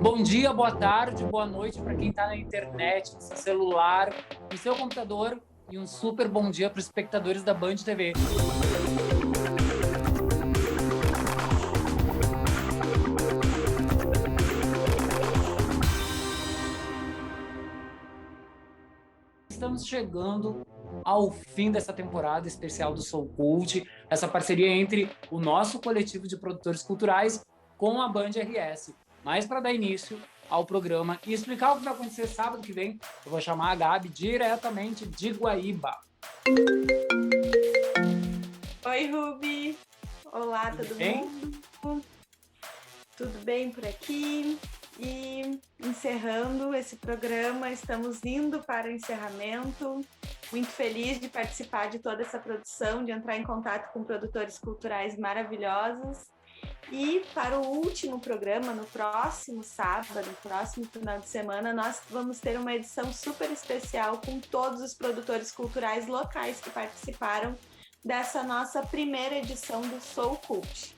Bom dia, boa tarde, boa noite para quem está na internet, no seu celular, no seu computador e um super bom dia para os espectadores da Band TV. Estamos chegando ao fim dessa temporada especial do Soul Cult, essa parceria entre o nosso coletivo de produtores culturais com a Band RS. Mas para dar início ao programa e explicar o que vai acontecer sábado que vem, eu vou chamar a Gabi diretamente de Guaíba. Oi, Ruby. Olá, Tudo todo bem? mundo. Tudo bem por aqui? E encerrando esse programa, estamos indo para o encerramento. Muito feliz de participar de toda essa produção, de entrar em contato com produtores culturais maravilhosos. E para o último programa, no próximo sábado, no próximo final de semana, nós vamos ter uma edição super especial com todos os produtores culturais locais que participaram dessa nossa primeira edição do Soul Cult.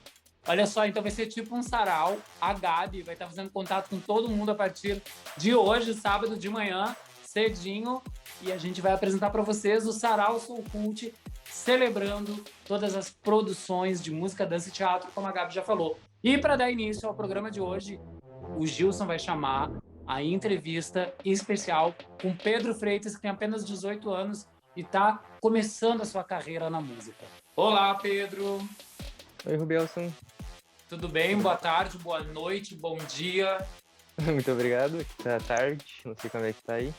Olha só, então vai ser tipo um sarau. A Gabi vai estar fazendo contato com todo mundo a partir de hoje, sábado de manhã, cedinho, e a gente vai apresentar para vocês o Sarau Soul Cult, celebrando todas as produções de música, dança e teatro, como a Gabi já falou. E para dar início ao programa de hoje, o Gilson vai chamar a entrevista especial com Pedro Freitas, que tem apenas 18 anos e está começando a sua carreira na música. Olá, Pedro! Oi, Rubielson. Tudo bem? Boa tarde, boa noite, bom dia. Muito obrigado. Tá tarde, não sei como é que tá aí.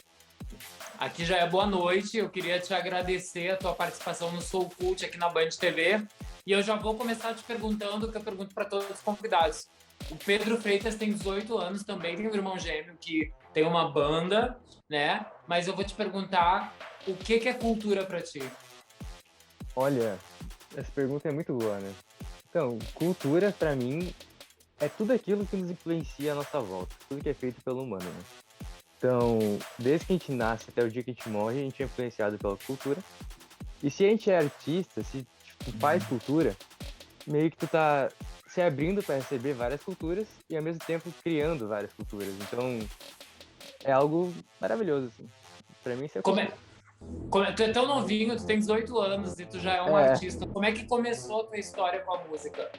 Aqui já é boa noite. Eu queria te agradecer a tua participação no Soul Cult aqui na Band TV. E eu já vou começar te perguntando o que eu pergunto para todos os convidados. O Pedro Freitas tem 18 anos, também tem um irmão gêmeo que tem uma banda, né? Mas eu vou te perguntar o que é cultura para ti? Olha, essa pergunta é muito boa, né? Então, cultura, pra mim, é tudo aquilo que nos influencia à nossa volta. Tudo que é feito pelo humano, né? Então, desde que a gente nasce até o dia que a gente morre, a gente é influenciado pela cultura. E se a gente é artista, se tu faz cultura, meio que tu tá se abrindo para receber várias culturas e ao mesmo tempo criando várias culturas. Então, é algo maravilhoso, assim. Pra mim, isso é cultura. Tu é tão novinho, tu tem 18 anos e tu já é um artista. Como é que começou a tua história com a música?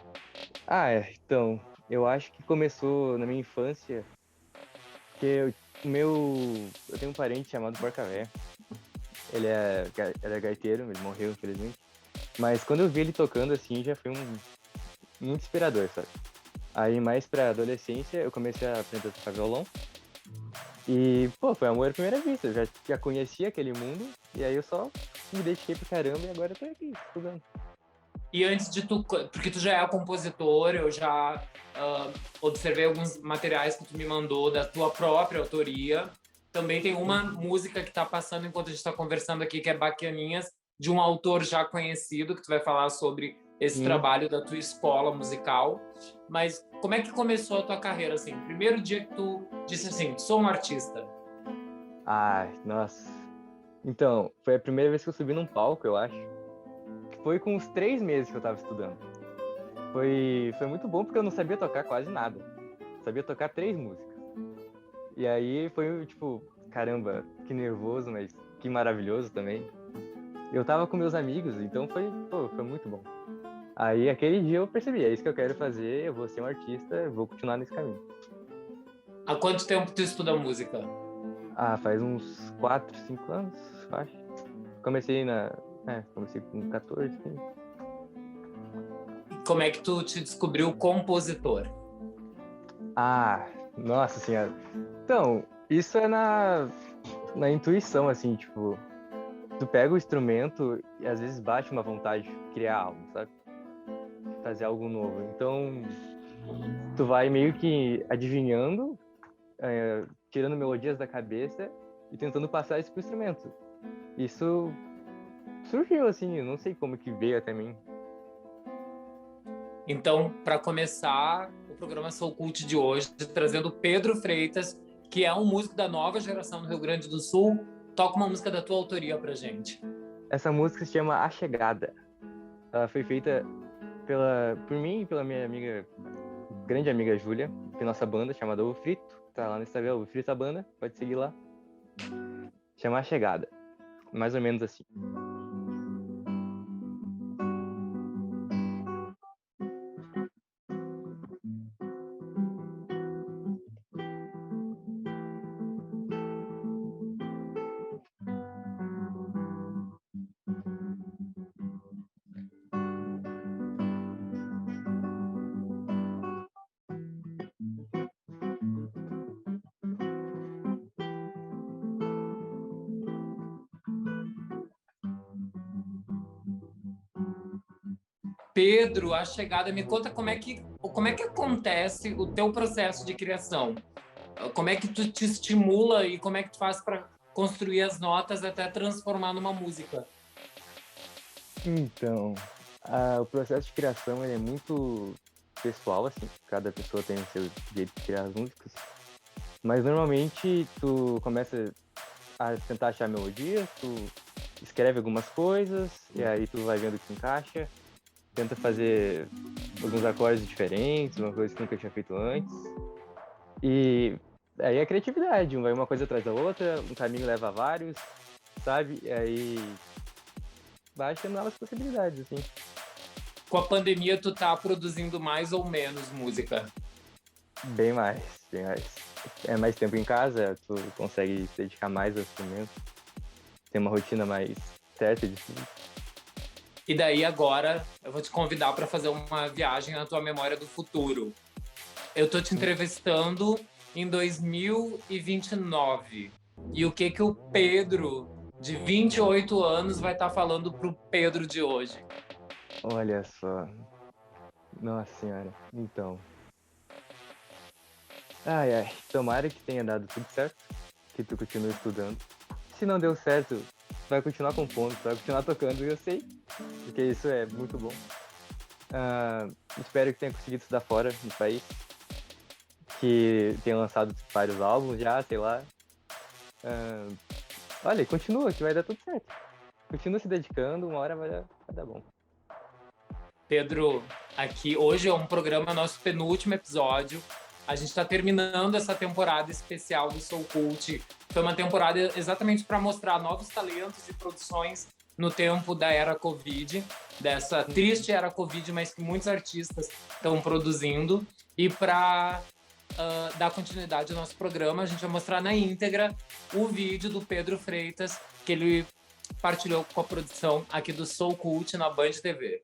Então, eu acho que começou na minha infância, que eu tenho um parente chamado Porca Véia. Ele era gaiteiro, ele morreu, infelizmente. Mas quando eu vi ele tocando assim, já foi muito inspirador, sabe? Aí, mais pra adolescência, eu comecei a aprender a tocar violão. E, foi amor à primeira vista. Eu já conhecia aquele mundo, e aí eu só me dediquei pra caramba e agora eu tô aqui, estudando. E antes de tu... Porque tu já é compositor, eu já observei alguns materiais que tu me mandou da tua própria autoria. Também tem uma música que tá passando enquanto a gente tá conversando aqui, que é Baquianinhas, de um autor já conhecido, que tu vai falar sobre esse trabalho da tua escola musical. Mas como é que começou a tua carreira, assim? Primeiro dia que tu disse assim, sou um artista. Nossa. Então, foi a primeira vez que eu subi num palco, eu acho. Foi com uns 3 meses que eu tava estudando. Foi muito bom porque eu não sabia tocar quase nada. Sabia tocar 3 músicas. E aí foi tipo, caramba, que nervoso, mas que maravilhoso também. Eu tava com meus amigos, então foi muito bom. Aí aquele dia eu percebi, é isso que eu quero fazer, eu vou ser um artista, eu vou continuar nesse caminho. Há quanto tempo tu estuda música? Faz uns 4, 5 anos, eu acho. Comecei com 14, 15. Como é que tu te descobriu compositor? Nossa senhora. Então, isso é na intuição, assim, tipo, tu pega o instrumento e às vezes bate uma vontade de criar algo, sabe? Fazer algo novo. Então, tu vai meio que adivinhando, tirando melodias da cabeça e tentando passar isso pro instrumento. Isso surgiu, assim, eu não sei como que veio até mim. Então, para começar o programa Soul Cult de hoje, trazendo Pedro Freitas, que é um músico da nova geração do Rio Grande do Sul, toca uma música da tua autoria pra gente. Essa música se chama A Chegada. Ela foi feita por mim e pela minha amiga grande amiga Júlia, tem nossa banda chamada Ovo Frito, tá lá no Instagram, Ovo Frito a banda, pode seguir lá. Chama A Chegada, mais ou menos assim. Pedro, a chegada, me conta como é que acontece o teu processo de criação. Como é que tu te estimula e como é que tu faz para construir as notas até transformar numa música? Então, o processo de criação ele é muito pessoal, assim, cada pessoa tem o seu jeito de criar as músicas, mas normalmente tu começa a tentar achar melodias, tu escreve algumas coisas, e aí tu vai vendo o que encaixa, tenta fazer alguns acordes diferentes, uma coisa que nunca tinha feito antes, e aí é criatividade, vai uma coisa atrás da outra, um caminho leva a vários, sabe, e aí vai achando novas possibilidades, assim. Com a pandemia, tu tá produzindo mais ou menos música? Bem mais, bem mais. É mais tempo em casa, tu consegue se dedicar mais ao instrumento, tem uma rotina mais certa de tudo. E daí agora eu vou te convidar para fazer uma viagem na tua memória do futuro. Eu tô te entrevistando em 2029. E o que o Pedro, de 28 anos, vai estar falando pro Pedro de hoje? Olha só. Nossa senhora. Então. Ai, ai. Tomara que tenha dado tudo certo. Que tu continue estudando. Se não deu certo, vai continuar compondo, vai continuar tocando, eu sei. Porque isso é muito bom. Espero que tenha conseguido estudar fora do país. Que tenha lançado vários álbuns já, sei lá. Olha, continua, que vai dar tudo certo. Continua se dedicando, uma hora vai dar bom. Pedro, aqui hoje é um programa, nosso penúltimo episódio. A gente está terminando essa temporada especial do Soul Cult. Foi uma temporada exatamente para mostrar novos talentos e produções no tempo da era Covid, dessa triste era Covid, mas que muitos artistas estão produzindo. E para dar continuidade ao nosso programa, a gente vai mostrar na íntegra o vídeo do Pedro Freitas, que ele partilhou com a produção aqui do Soul Cult na Band TV.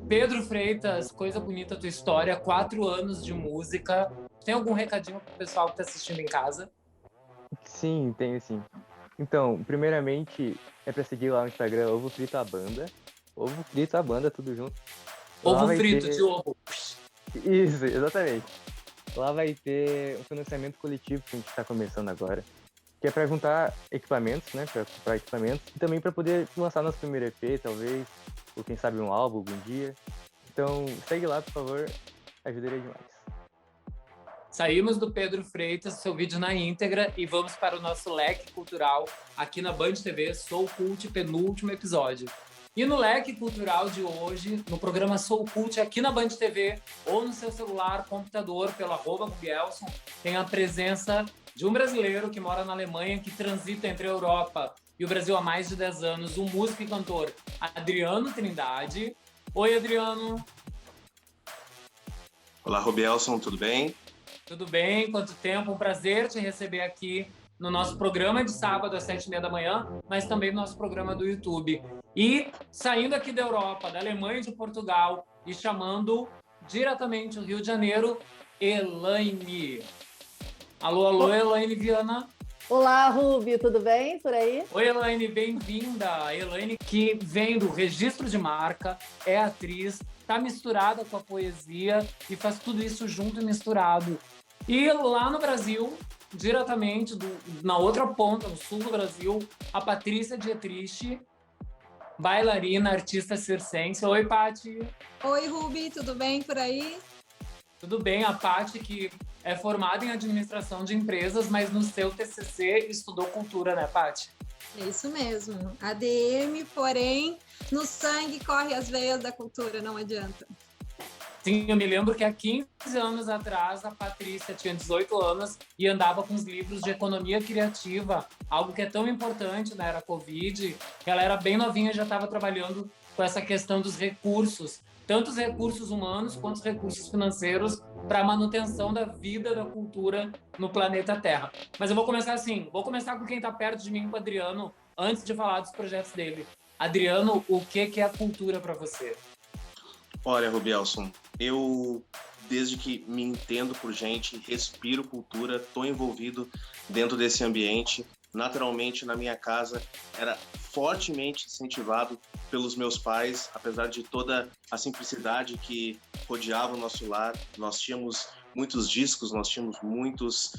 Pedro Freitas, coisa bonita a tua história, 4 anos de música. Tem algum recadinho pro pessoal que tá assistindo em casa? Sim, tenho sim. Então, primeiramente, é pra seguir lá no Instagram, Ovo Frito a Banda. Ovo Frito a Banda, tudo junto. Lá Ovo vai frito ter... de ovo. Isso, exatamente. Lá vai ter um financiamento coletivo que a gente está começando agora, que é para juntar equipamentos, né, para comprar equipamentos e também para poder lançar nosso primeiro EP, talvez, ou quem sabe um álbum algum dia. Então, segue lá, por favor, ajudaria demais. Saímos do Pedro Freitas, seu vídeo na íntegra, e vamos para o nosso leque cultural aqui na Band TV Soul Cult, penúltimo episódio. E no leque cultural de hoje, no programa Soul Cult, aqui na Band TV, ou no seu celular, computador, pelo @Gugelson, tem a presença de um brasileiro que mora na Alemanha, que transita entre a Europa e o Brasil há mais de 10 anos, um músico e cantor, Adriano Trindade. Oi, Adriano. Olá, Rubielson, tudo bem? Tudo bem? Quanto tempo? Um prazer te receber aqui no nosso programa de sábado às 7h30 da manhã, mas também no nosso programa do YouTube. E saindo aqui da Europa, da Alemanha e de Portugal, e chamando diretamente o Rio de Janeiro, Elaine. Alô, alô, Elaine Viana. Olá, Rubi, tudo bem por aí? Oi, Elaine, bem-vinda. Elaine, que vem do registro de marca, é atriz, está misturada com a poesia e faz tudo isso junto e misturado. E lá no Brasil, diretamente na outra ponta, no sul do Brasil, a Patrícia Dietrich, bailarina, artista circense. Oi, Pati. Oi, Rubi, tudo bem por aí? Tudo bem, a Pati, que é formada em administração de empresas, mas no seu TCC estudou cultura, né, Pati? É isso mesmo. ADM, porém, no sangue corre as veias da cultura, não adianta. Sim, eu me lembro que há 15 anos atrás a Patrícia tinha 18 anos e andava com os livros de economia criativa, algo que é tão importante na era Covid. Ela era bem novinha e já estava trabalhando com essa questão dos recursos, tanto os recursos humanos quanto os recursos financeiros para a manutenção da vida da cultura no planeta Terra. Mas eu vou começar assim, vou começar com quem está perto de mim, com o Adriano, antes de falar dos projetos dele. Adriano, o que é a cultura para você? Olha, Rubielson, eu, desde que me entendo por gente, respiro cultura, estou envolvido dentro desse ambiente. Naturalmente, na minha casa, era fortemente incentivado pelos meus pais, apesar de toda a simplicidade que rodeava o nosso lar. Nós tínhamos muitos discos, nós tínhamos muitos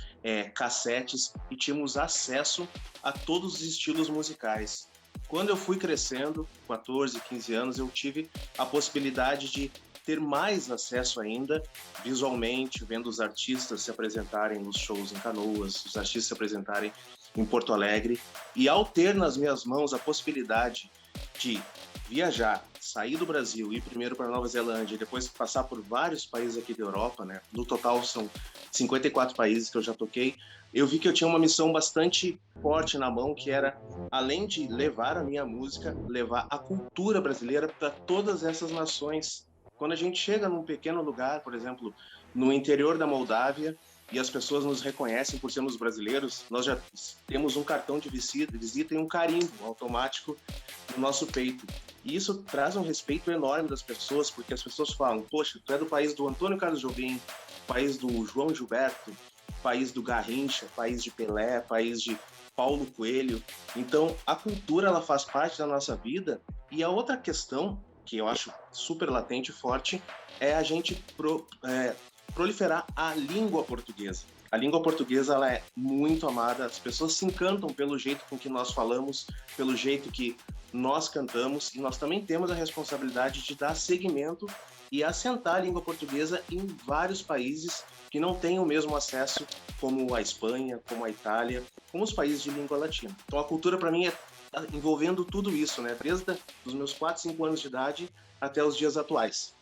cassetes e tínhamos acesso a todos os estilos musicais. Quando eu fui crescendo, 14, 15 anos, eu tive a possibilidade de ter mais acesso ainda, visualmente, vendo os artistas se apresentarem nos shows em Canoas, os artistas se apresentarem em Porto Alegre, e ao ter nas minhas mãos a possibilidade de viajar, sair do Brasil, ir primeiro para Nova Zelândia e depois passar por vários países aqui da Europa, né? No total são 54 países que eu já toquei, eu vi que eu tinha uma missão bastante forte na mão, que era, além de levar a minha música, levar a cultura brasileira para todas essas nações. Quando a gente chega num pequeno lugar, por exemplo, no interior da Moldávia, e as pessoas nos reconhecem por sermos brasileiros, nós já temos um cartão de visita e um carimbo automático no nosso peito. E isso traz um respeito enorme das pessoas, porque as pessoas falam, poxa, tu é do país do Antônio Carlos Jobim, país do João Gilberto, país do Garrincha, país de Pelé, país de Paulo Coelho. Então, a cultura, ela faz parte da nossa vida. E a outra questão, que eu acho super latente e forte, é a gente proliferar a língua portuguesa. A língua portuguesa, ela é muito amada, as pessoas se encantam pelo jeito com que nós falamos, pelo jeito que nós cantamos, e nós também temos a responsabilidade de dar seguimento e assentar a língua portuguesa em vários países que não têm o mesmo acesso, como a Espanha, como a Itália, como os países de língua latina. Então a cultura, para mim, é envolvendo tudo isso, né? Desde os meus 4, 5 anos de idade até os dias atuais.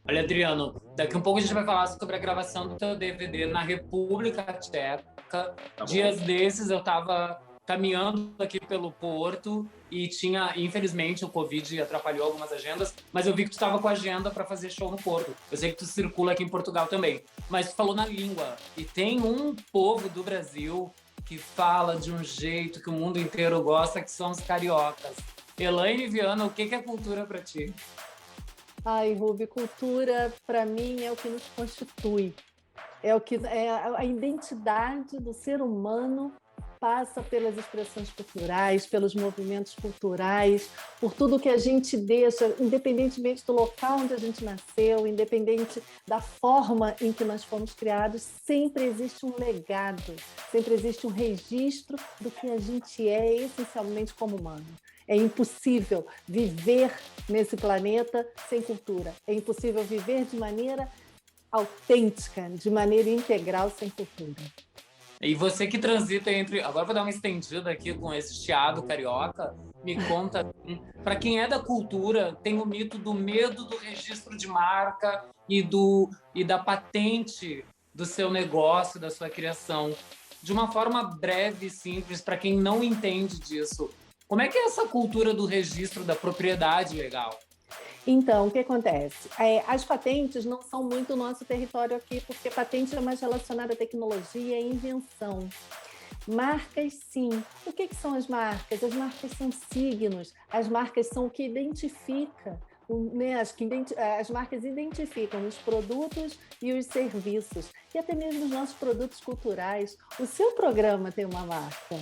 Olha, Adriano, daqui um pouco a gente vai falar sobre a gravação do teu DVD na República Tcheca. Tá Dias desses eu estava caminhando aqui pelo Porto e infelizmente, o Covid atrapalhou algumas agendas, mas eu vi que tu estava com a agenda para fazer show no Porto. Eu sei que tu circula aqui em Portugal também, mas tu falou na língua. E tem um povo do Brasil que fala de um jeito que o mundo inteiro gosta, que são os cariocas. Elaine Viana, o que é cultura para ti? Ai, Ruby, cultura, para mim, é o que nos constitui. É o que é a identidade do ser humano passa pelas expressões culturais, pelos movimentos culturais, por tudo que a gente deixa, independentemente do local onde a gente nasceu, independente da forma em que nós fomos criados, sempre existe um legado, sempre existe um registro do que a gente é essencialmente como humano. É impossível viver nesse planeta sem cultura. É impossível viver de maneira autêntica, de maneira integral sem cultura. E você que transita entre... Agora vou dar uma estendida aqui com esse chiado carioca. Me conta, para quem é da cultura, tem o mito do medo do registro de marca e da patente do seu negócio, da sua criação. De uma forma breve e simples, para quem não entende disso, como é que é essa cultura do registro da propriedade legal? Então, o que acontece? As patentes não são muito o nosso território aqui, porque patente é mais relacionada à tecnologia e invenção. Marcas, sim. O que são as marcas? As marcas são signos, as marcas são o que identifica, né? As marcas identificam os produtos e os serviços, e até mesmo os nossos produtos culturais. O seu programa tem uma marca.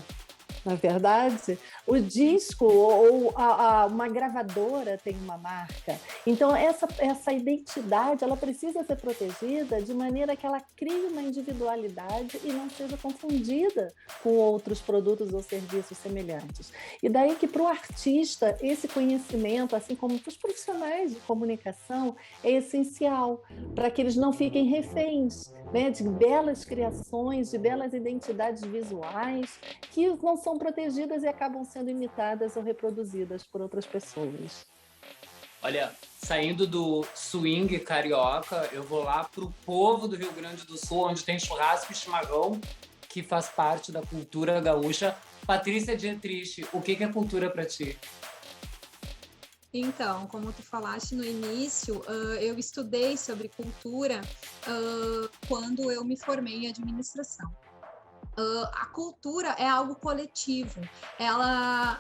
Na verdade, o disco ou uma gravadora tem uma marca. Então, essa identidade ela precisa ser protegida de maneira que ela crie uma individualidade e não seja confundida com outros produtos ou serviços semelhantes. E daí que, para o artista, esse conhecimento, assim como para os profissionais de comunicação, é essencial para que eles não fiquem reféns, né, de belas criações, de belas identidades visuais que não são protegidas e acabam sendo imitadas ou reproduzidas por outras pessoas. Olha, saindo do swing carioca, eu vou lá pro povo do Rio Grande do Sul, onde tem churrasco e chimarrão, que faz parte da cultura gaúcha. Patrícia Dietrich, o que é cultura para ti? Então, como tu falaste no início, eu estudei sobre cultura quando eu me formei em administração. A cultura é algo coletivo, ela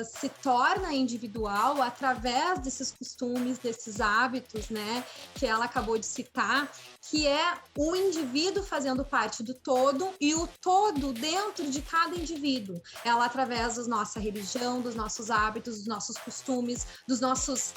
se torna individual através desses costumes, desses hábitos, né, que ela acabou de citar, que é o indivíduo fazendo parte do todo e o todo dentro de cada indivíduo. Ela através da nossa religião, dos nossos hábitos, dos nossos costumes, dos nossos,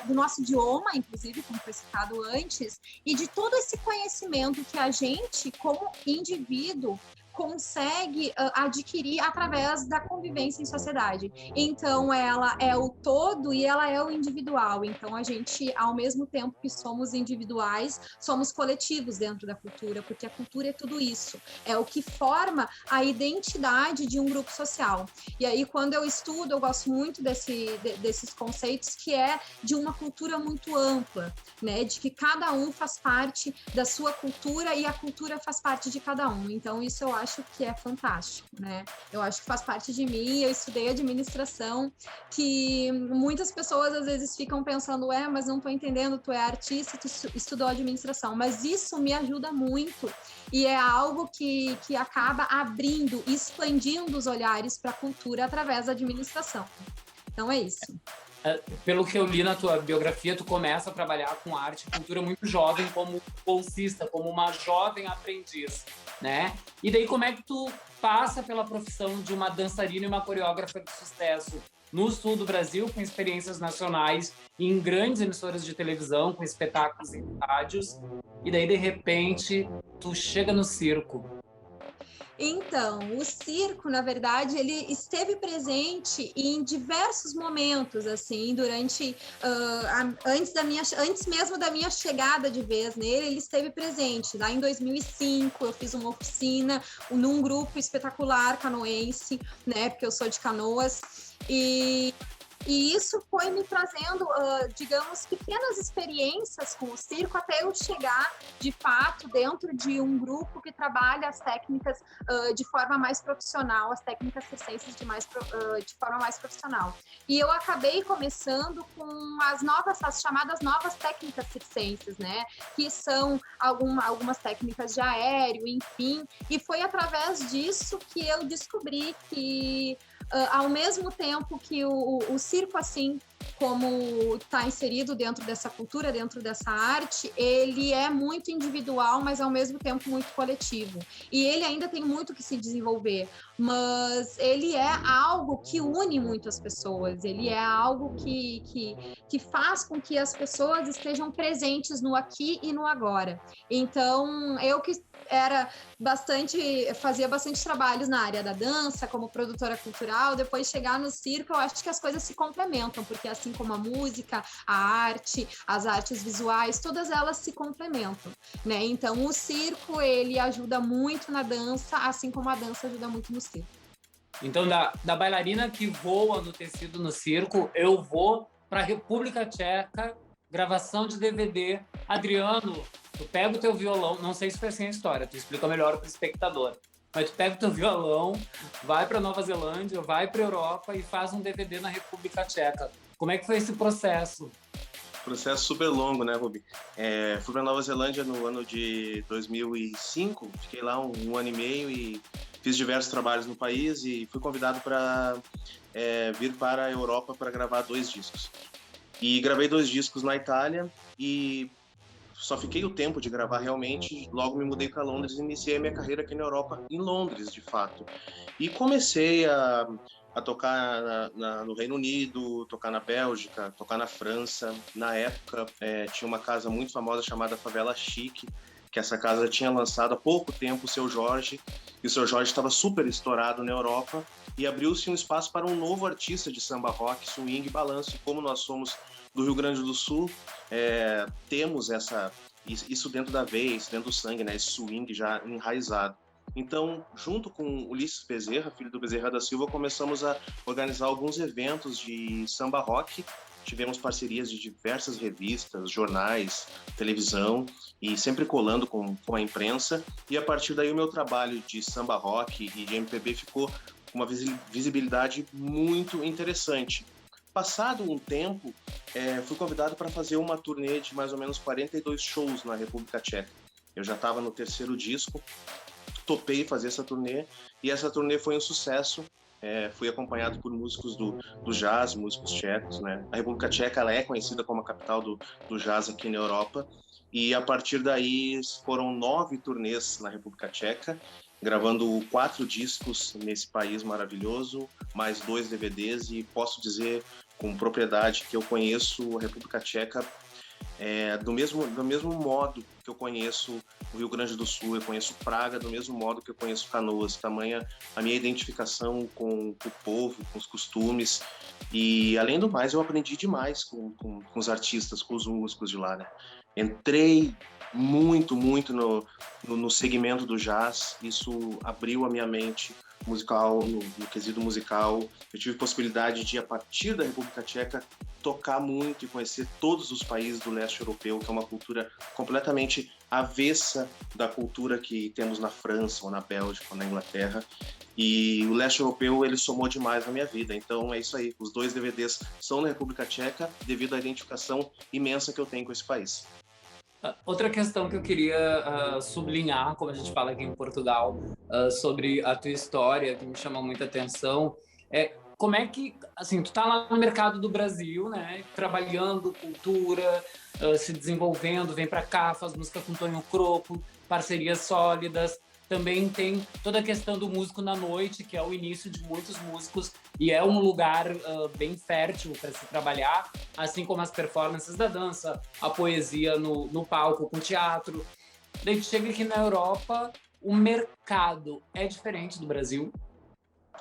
do nosso idioma, inclusive, como foi citado antes, e de todo esse conhecimento que a gente, como indivíduo, consegue adquirir através da convivência em sociedade. Então, ela é o todo e ela é o individual. Então, a gente, ao mesmo tempo que somos individuais, somos coletivos dentro da cultura, porque a cultura é tudo isso. É o que forma a identidade de um grupo social. E aí, quando eu estudo, eu gosto muito desses conceitos, que é de uma cultura muito ampla, né? De que cada um faz parte da sua cultura e a cultura faz parte de cada um. Então, isso eu acho que é fantástico, né? Eu acho que faz parte de mim. Eu estudei administração, que muitas pessoas às vezes ficam pensando, mas não tô entendendo, tu é artista, tu estudou administração, mas isso me ajuda muito e é algo que acaba abrindo, expandindo os olhares para a cultura através da administração. Então é isso. Pelo que eu li na tua biografia, tu começa a trabalhar com arte e cultura muito jovem, como bolsista, como uma jovem aprendiz, né? E daí como é que tu passa pela profissão de uma dançarina e uma coreógrafa de sucesso no sul do Brasil, com experiências nacionais, em grandes emissoras de televisão, com espetáculos em rádios, e daí, de repente, tu chega no circo? Então, o circo, na verdade, ele esteve presente em diversos momentos, assim, durante, antes mesmo da minha chegada de vez nele, ele esteve presente. Lá em 2005, eu fiz uma oficina num grupo espetacular canoense, né, porque eu sou de Canoas, e isso foi me trazendo, digamos, pequenas experiências com o circo até eu chegar, de fato, dentro de um grupo que trabalha as técnicas de forma mais profissional, as técnicas circenses de forma mais profissional. E eu acabei começando com as chamadas novas técnicas circenses, né? Que são algumas técnicas de aéreo, enfim. E foi através disso que eu descobri que ao mesmo tempo que o circo, assim como está inserido dentro dessa cultura, dentro dessa arte, ele é muito individual, mas ao mesmo tempo muito coletivo. E ele ainda tem muito que se desenvolver, mas ele é algo que une muito as pessoas, ele é algo que faz com que as pessoas estejam presentes no aqui e no agora. Então, eu que fazia bastante trabalhos na área da dança, como produtora cultural, depois chegar no circo, eu acho que as coisas se complementam, porque assim como a música, a arte, as artes visuais, todas elas se complementam, né? Então, o circo, ele ajuda muito na dança, assim como a dança ajuda muito no circo. Então, da bailarina que voa no tecido no circo, eu vou para a República Tcheca, gravação de DVD. Adriano, tu pega o teu violão, não sei se foi assim a história, tu explica melhor para o espectador, mas tu pega o teu violão, vai para Nova Zelândia, vai para a Europa e faz um DVD na República Tcheca. Como é que foi esse processo? Processo super longo, né, Rubi? Fui para Nova Zelândia no ano de 2005, fiquei lá um ano e meio e fiz diversos trabalhos no país e fui convidado para vir para a Europa para gravar 2 discos. E gravei 2 discos na Itália e só fiquei o tempo de gravar realmente, logo me mudei para Londres e iniciei a minha carreira aqui na Europa, em Londres, de fato. E comecei a tocar no Reino Unido, tocar na Bélgica, tocar na França. Na época, tinha uma casa muito famosa chamada Favela Chic, que essa casa tinha lançado há pouco tempo o Seu Jorge, e o Seu Jorge estava super estourado na Europa, e abriu-se um espaço para um novo artista de samba rock, swing e balanço. E como nós somos do Rio Grande do Sul, temos isso dentro da veia, isso dentro do sangue, né? Esse swing já enraizado. Então, junto com Ulisses Bezerra, filho do Bezerra da Silva, começamos a organizar alguns eventos de samba rock. Tivemos parcerias de diversas revistas, jornais, televisão, e sempre colando com a imprensa. E a partir daí o meu trabalho de samba rock e de MPB ficou com uma visibilidade muito interessante. Passado um tempo, fui convidado para fazer uma turnê de mais ou menos 42 shows na República Tcheca. Eu já estava no 3º disco, topei fazer essa turnê, e essa turnê foi um sucesso. Fui acompanhado por músicos do jazz, músicos tchecos, né? A República Tcheca, ela é conhecida como a capital do jazz aqui na Europa, e a partir daí foram 9 turnês na República Tcheca, gravando 4 discos nesse país maravilhoso, mais 2 DVDs, e posso dizer com propriedade que eu conheço a República Tcheca do mesmo modo que eu conheço o Rio Grande do Sul, eu conheço Praga do mesmo modo que eu conheço Canoas. Tamanha a minha identificação com o povo, com os costumes, e além do mais eu aprendi demais com os artistas, com os músicos de lá, né? Entrei muito no segmento do jazz, isso abriu a minha mente musical, no quesito musical. Eu tive possibilidade de, a partir da República Tcheca, tocar muito e conhecer todos os países do leste europeu, que é uma cultura completamente avessa da cultura que temos na França, ou na Bélgica, ou na Inglaterra. E o leste europeu, ele somou demais na minha vida. Então é isso aí, os 2 DVDs são na República Tcheca devido à identificação imensa que eu tenho com esse país. Outra questão que eu queria sublinhar, como a gente fala aqui em Portugal, sobre a tua história, que me chama muita atenção, é como é que, assim, tu tá lá no mercado do Brasil, né, trabalhando cultura, se desenvolvendo, vem para cá, faz música com Tonho Croco, parcerias sólidas. Também tem toda a questão do músico na noite, que é o início de muitos músicos e é um lugar bem fértil para se trabalhar, assim como as performances da dança, a poesia no palco, com teatro. Daí tu chega aqui na Europa, o mercado é diferente do Brasil?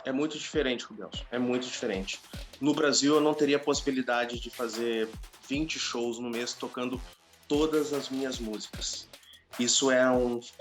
É muito diferente, Rubielson, é muito diferente. No Brasil eu não teria a possibilidade de fazer 20 shows no mês tocando todas as minhas músicas. Isso é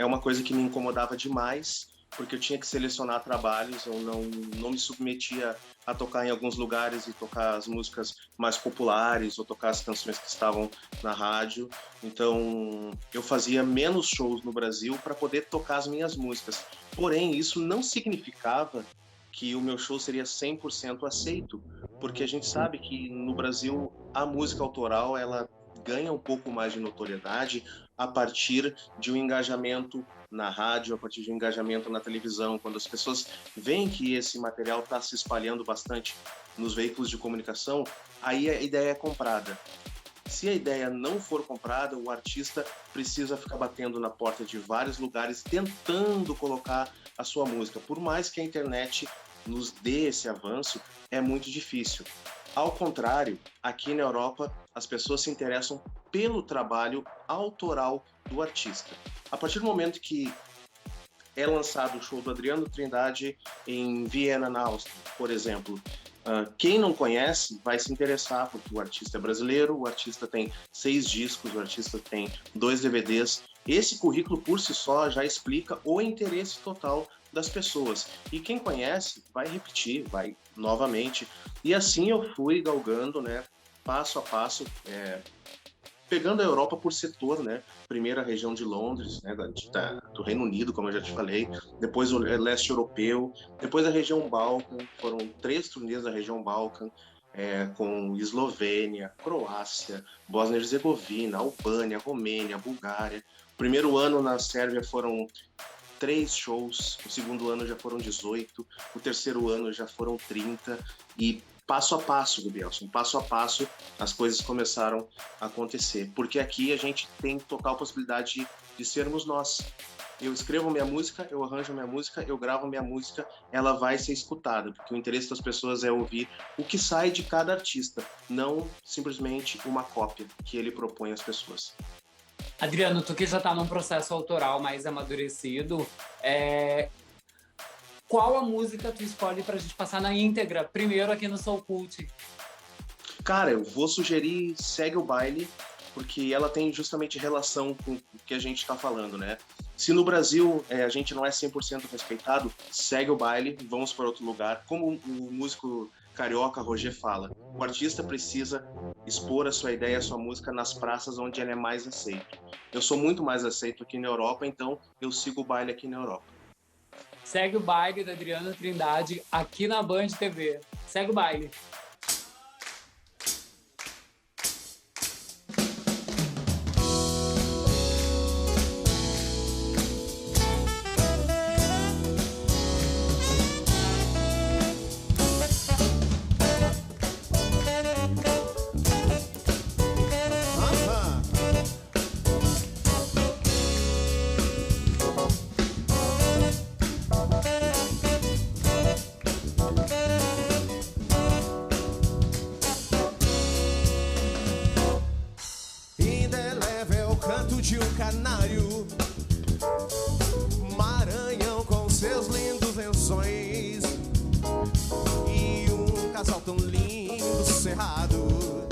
uma coisa que me incomodava demais, porque eu tinha que selecionar trabalhos, eu não me submetia a tocar em alguns lugares e tocar as músicas mais populares ou tocar as canções que estavam na rádio. Então, eu fazia menos shows no Brasil para poder tocar as minhas músicas. Porém, isso não significava que o meu show seria 100% aceito, porque a gente sabe que no Brasil a música autoral, ela ganha um pouco mais de notoriedade a partir de um engajamento na rádio, a partir de um engajamento na televisão, quando as pessoas veem que esse material está se espalhando bastante nos veículos de comunicação, aí a ideia é comprada. Se a ideia não for comprada, o artista precisa ficar batendo na porta de vários lugares tentando colocar a sua música. Por mais que a internet nos dê esse avanço, é muito difícil. Ao contrário, aqui na Europa, as pessoas se interessam pelo trabalho autoral do artista. A partir do momento que é lançado o show do Adriano Trindade em Viena, na Áustria, por exemplo, quem não conhece vai se interessar, porque o artista é brasileiro, o artista tem 6 discos, o artista tem 2 DVDs. Esse currículo, por si só, já explica o interesse total das pessoas. E quem conhece vai repetir, vai novamente. E assim eu fui galgando, né, passo a passo, pegando a Europa por setor, né? Primeiro a região de Londres, né, do Reino Unido, como eu já te falei, depois o leste europeu, depois a região Balcã, foram 3 turnês da região Balcã, com Eslovênia, Croácia, Bósnia e Herzegovina, Albânia, Romênia, Bulgária. O primeiro ano na Sérvia foram 3 shows, o segundo ano já foram 18, o terceiro ano já foram 30, e passo a passo, Rubielson, passo a passo, as coisas começaram a acontecer. Porque aqui a gente tem total possibilidade de sermos nós. Eu escrevo minha música, eu arranjo minha música, eu gravo minha música, ela vai ser escutada, porque o interesse das pessoas é ouvir o que sai de cada artista, não simplesmente uma cópia que ele propõe às pessoas. Adriano, tu que já está num processo autoral mais amadurecido, qual a música tu escolhe pra gente passar na íntegra, primeiro aqui no Soul Cult? Cara, eu vou sugerir Segue o Baile, porque ela tem justamente relação com o que a gente está falando, né? Se no Brasil a gente não é 100% respeitado, segue o baile, vamos para outro lugar. Como o músico carioca Roger fala, o artista precisa expor a sua ideia, a sua música nas praças onde ele é mais aceito. Eu sou muito mais aceito aqui na Europa, então eu sigo o baile aqui na Europa. Segue o Baile da Adriano Trindade aqui na Band TV. Segue o baile. De um canário, Maranhão com seus lindos lençóis e um casal tão lindo, cerrado,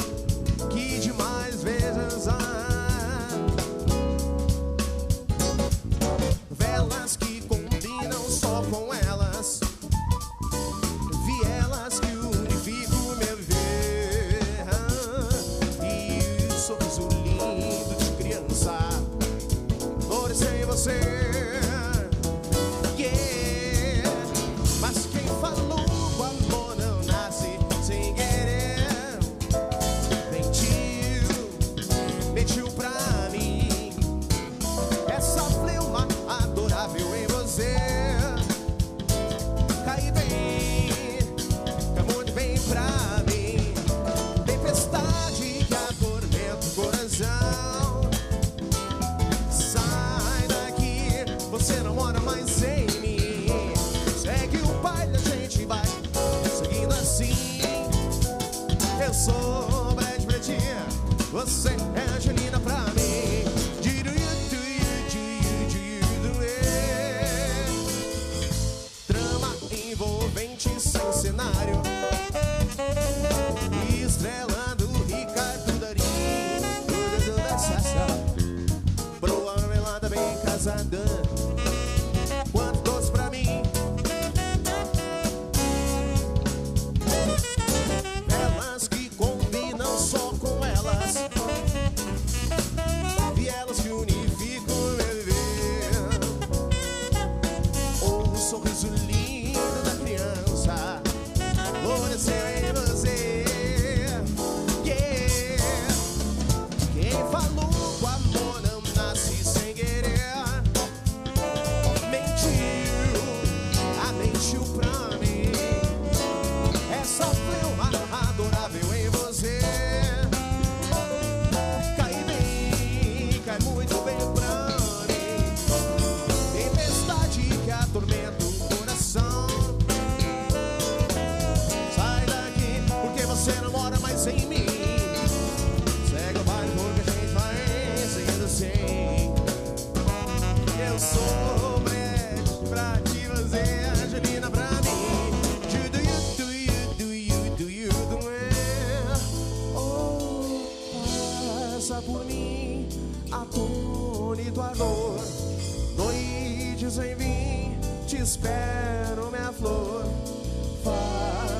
que demais vejas velas que combinam só com elas, vielas que unificam meu viver, e o sorriso lindo de criança, flores sem você, yeah. Mas quem falou o amor não nasce sem querer, mentiu pra mim, essa fleuma adorável em você. Cai bem, cai muito bem pra mim, tempestade que atormenta o coração. Sai daqui, você não mora mais em mim. Segue o baile, a gente vai seguindo assim. Eu sou Brad Pitt, você é Angelina pra mim. Trama envolvente sem cenário, estrelando Ricardo Darim, tudo da Sassa, provavelmente bem casada. Quanto doce pra mim, velas que combinam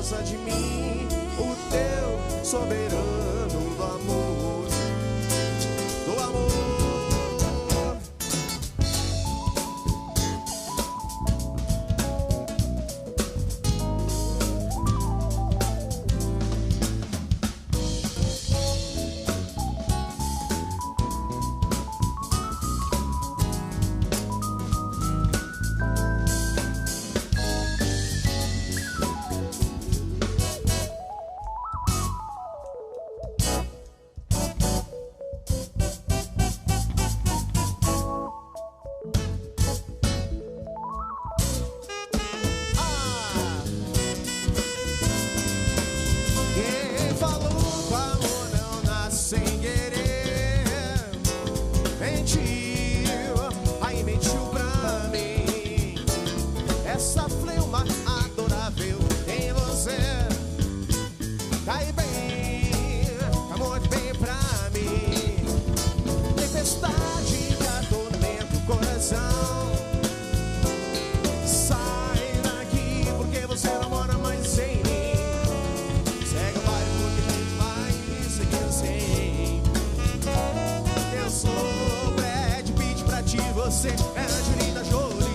faça de mim o teu soberano do amor, do amor. Quem falou que o amor não nasce sem querer mentiu, aí mentiu pra mim. Essa fleuma adorável em você cai bem, amor bem pra mim. Tempestade que atormenta o coração, sai daqui porque você não mora mais em mim. Segue o baile porque tem mais seguir assim. Eu sou Brad Pitt pra ti, você é a Angelina Jolie.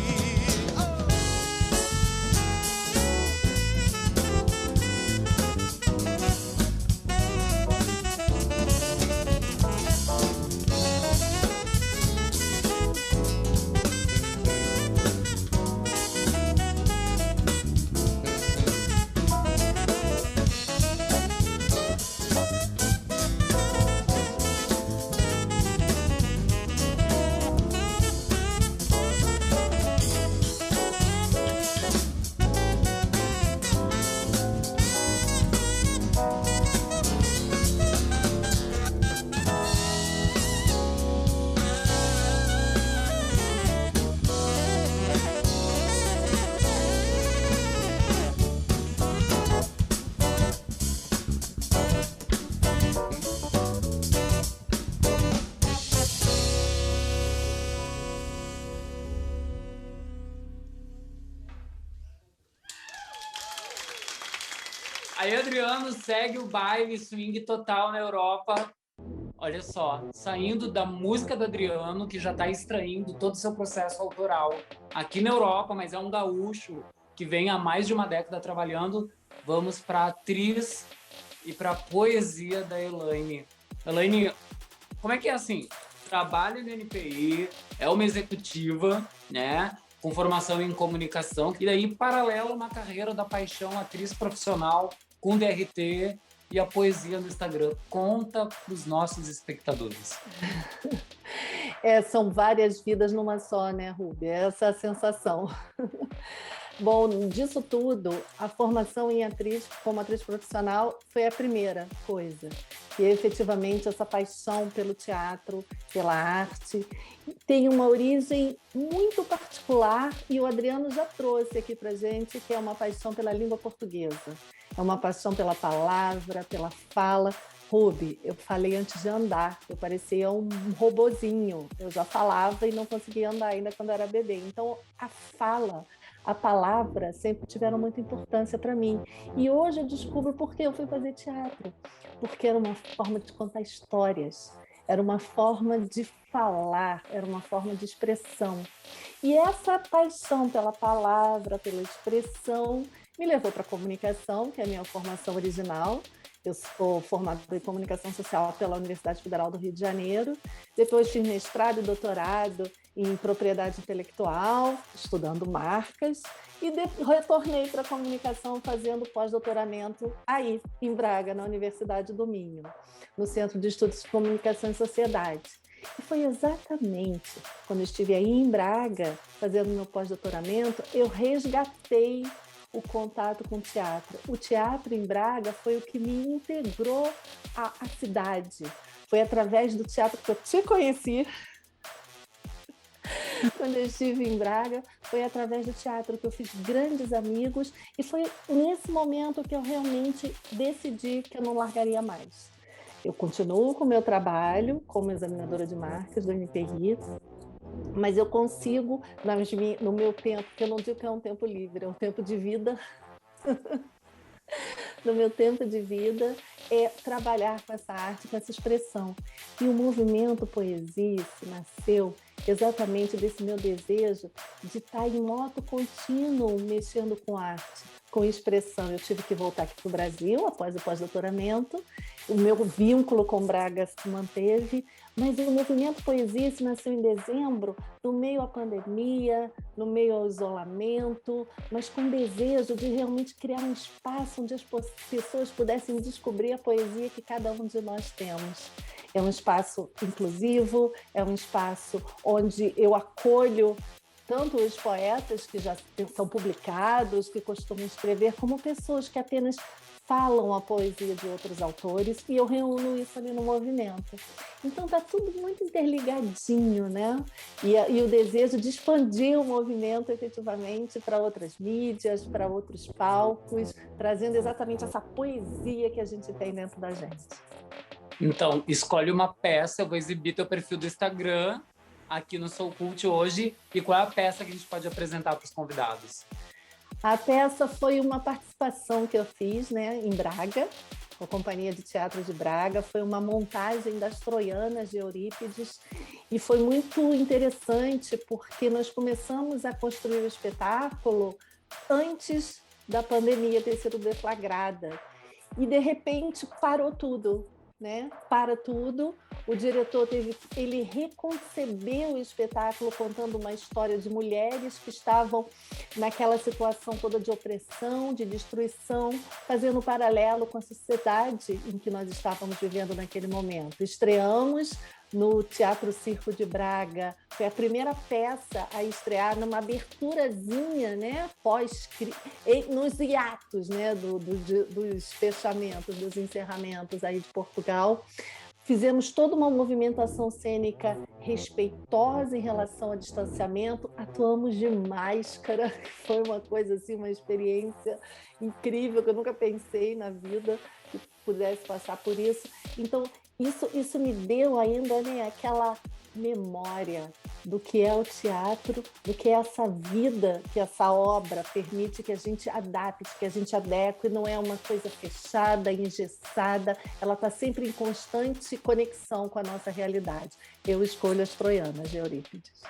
Aí Adriano segue o baile swing total na Europa. Olha só, saindo da música do Adriano, que já está extraindo todo o seu processo autoral aqui na Europa, mas é um gaúcho que vem há mais de uma década trabalhando. Vamos para a atriz e para a poesia da Elaine. Elaine, como é que é assim? Trabalha no NPI, é uma executiva, né? Com formação em comunicação, e daí, paralelo, uma carreira da paixão, atriz profissional, com DRT e a poesia no Instagram. Conta para os nossos espectadores. São várias vidas numa só, né, Ruby? Essa é a sensação. Bom, disso tudo, a formação em atriz, como atriz profissional, foi a primeira coisa. E efetivamente essa paixão pelo teatro, pela arte, tem uma origem muito particular e o Adriano já trouxe aqui para gente, que é uma paixão pela língua portuguesa. É uma paixão pela palavra, pela fala. Ruby, eu falei antes de andar, eu parecia um robozinho. Eu já falava e não conseguia andar ainda quando era bebê. Então, a fala, a palavra sempre tiveram muita importância para mim. E hoje eu descubro por que eu fui fazer teatro. Porque era uma forma de contar histórias, era uma forma de falar, era uma forma de expressão. E essa paixão pela palavra, pela expressão, me levou para a comunicação, que é a minha formação original. Eu sou formada em comunicação social pela Universidade Federal do Rio de Janeiro. Depois fiz mestrado e doutorado em propriedade intelectual, estudando marcas. E retornei para a comunicação fazendo pós-doutoramento aí, em Braga, na Universidade do Minho, no Centro de Estudos de Comunicação e Sociedade. E foi exatamente quando eu estive aí em Braga, fazendo meu pós-doutoramento, eu resgatei o contato com o teatro. O teatro em Braga foi o que me integrou à cidade. Foi através do teatro que eu te conheci. Quando eu estive em Braga, foi através do teatro que eu fiz grandes amigos e foi nesse momento que eu realmente decidi que eu não largaria mais. Eu continuo com o meu trabalho como examinadora de marcas do NPI, mas eu consigo, no meu tempo, que eu não digo que é um tempo livre, é um tempo de vida, no meu tempo de vida é trabalhar com essa arte, com essa expressão. E o movimento Poesice nasceu exatamente desse meu desejo de estar em moto contínuo mexendo com arte, com expressão. Eu tive que voltar aqui para o Brasil após o pós-doutoramento, o meu vínculo com Braga se manteve, mas o movimento Poesice nasceu em dezembro, no meio à pandemia, no meio ao isolamento, mas com desejo de realmente criar um espaço onde as pessoas pudessem descobrir a poesia que cada um de nós temos. É um espaço inclusivo, é um espaço onde eu acolho tanto os poetas que já são publicados, que costumam escrever, como pessoas que apenas falam a poesia de outros autores, e eu reúno isso ali no movimento. Então está tudo muito interligadinho, né? E o desejo de expandir o movimento efetivamente para outras mídias, para outros palcos, trazendo exatamente essa poesia que a gente tem dentro da gente. Então, escolhe uma peça, eu vou exibir teu perfil do Instagram aqui no Soul Cult hoje, e qual é a peça que a gente pode apresentar para os convidados? A peça foi uma participação que eu fiz, né, em Braga, com a Companhia de Teatro de Braga. Foi uma montagem das Troianas de Eurípides e foi muito interessante porque nós começamos a construir o espetáculo antes da pandemia ter sido deflagrada. E, de repente, parou tudo. Né? Para tudo, o diretor ele reconcebeu o espetáculo contando uma história de mulheres que estavam naquela situação toda de opressão, de destruição, fazendo um paralelo com a sociedade em que nós estávamos vivendo naquele momento. Estreamos no Teatro Circo de Braga, foi a primeira peça a estrear numa aberturazinha, né, nos hiatos, né, dos fechamentos, dos encerramentos aí de Portugal. Fizemos toda uma movimentação cênica respeitosa em relação ao distanciamento, atuamos de máscara, foi uma coisa assim, uma experiência incrível que eu nunca pensei na vida que pudesse passar por isso. Então, isso me deu ainda, né, aquela memória do que é o teatro, do que é essa vida que essa obra permite que a gente adapte, que a gente adeque, não é uma coisa fechada, engessada, ela está sempre em constante conexão com a nossa realidade. Eu escolho as Troianas de Eurípides.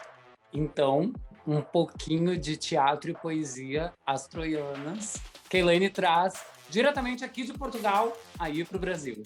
Então, um pouquinho de teatro e poesia, As Troianas, que a Elaine traz diretamente aqui de Portugal, aí para o Brasil.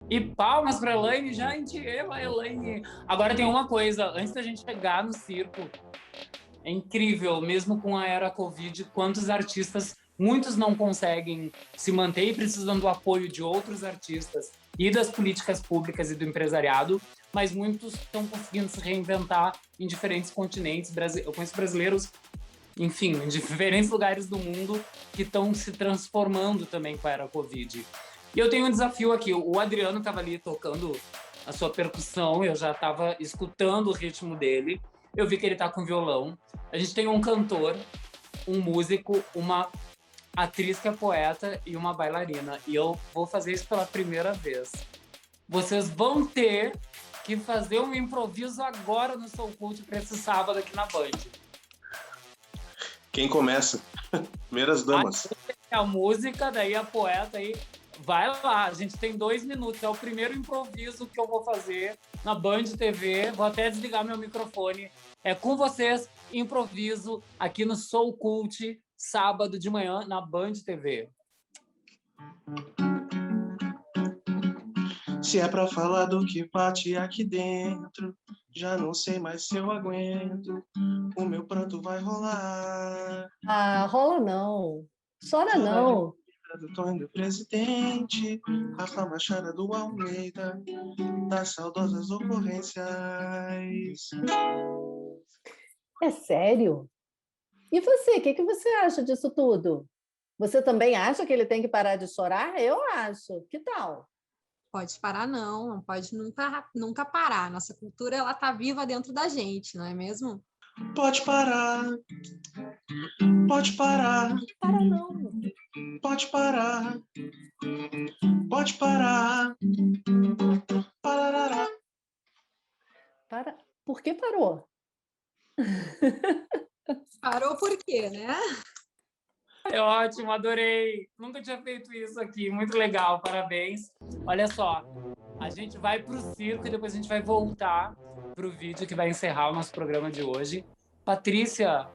E palmas para a Elaine, gente, Elaine. Agora tem uma coisa, antes da gente chegar no circo, é incrível, mesmo com a era Covid, quantos artistas, muitos não conseguem se manter e precisam do apoio de outros artistas e das políticas públicas e do empresariado, mas muitos estão conseguindo se reinventar em diferentes continentes. Eu conheço brasileiros, enfim, em diferentes lugares do mundo que estão se transformando também com a era Covid. E eu tenho um desafio aqui. O Adriano estava ali tocando a sua percussão, eu já estava escutando o ritmo dele. Eu vi que ele está com violão. A gente tem um cantor, um músico, uma atriz que é poeta e uma bailarina. E eu vou fazer isso pela primeira vez. Vocês vão ter que fazer um improviso agora no Soul Cult para esse sábado aqui na Band. Quem começa? Primeiras damas. A música, daí a poeta aí. Vai lá, a gente tem 2 minutos. É o primeiro improviso que eu vou fazer na Band TV. Vou até desligar meu microfone. É com vocês, improviso aqui no Soul Cult, sábado de manhã, na Band TV. Se é pra falar do que bate aqui dentro, já não sei mais se eu aguento. O meu pranto vai rolar. Ah, rola não. Chora não. Do Tonho do Presidente, a famachada do Almeida, das saudosas ocorrências. É sério? E você, o que você acha disso tudo? Você também acha que ele tem que parar de chorar? Eu acho. Que tal? Pode parar não pode nunca parar. Nossa cultura, ela tá viva dentro da gente, não é mesmo? Pode parar. Pode parar. Para não. Pode parar. Pode parar. Parará. Para. Por que parou? Parou por quê, né? É ótimo, adorei. Nunca tinha feito isso aqui. Muito legal, parabéns. Olha só, a gente vai pro circo e depois a gente vai voltar pro vídeo que vai encerrar o nosso programa de hoje. Patrícia,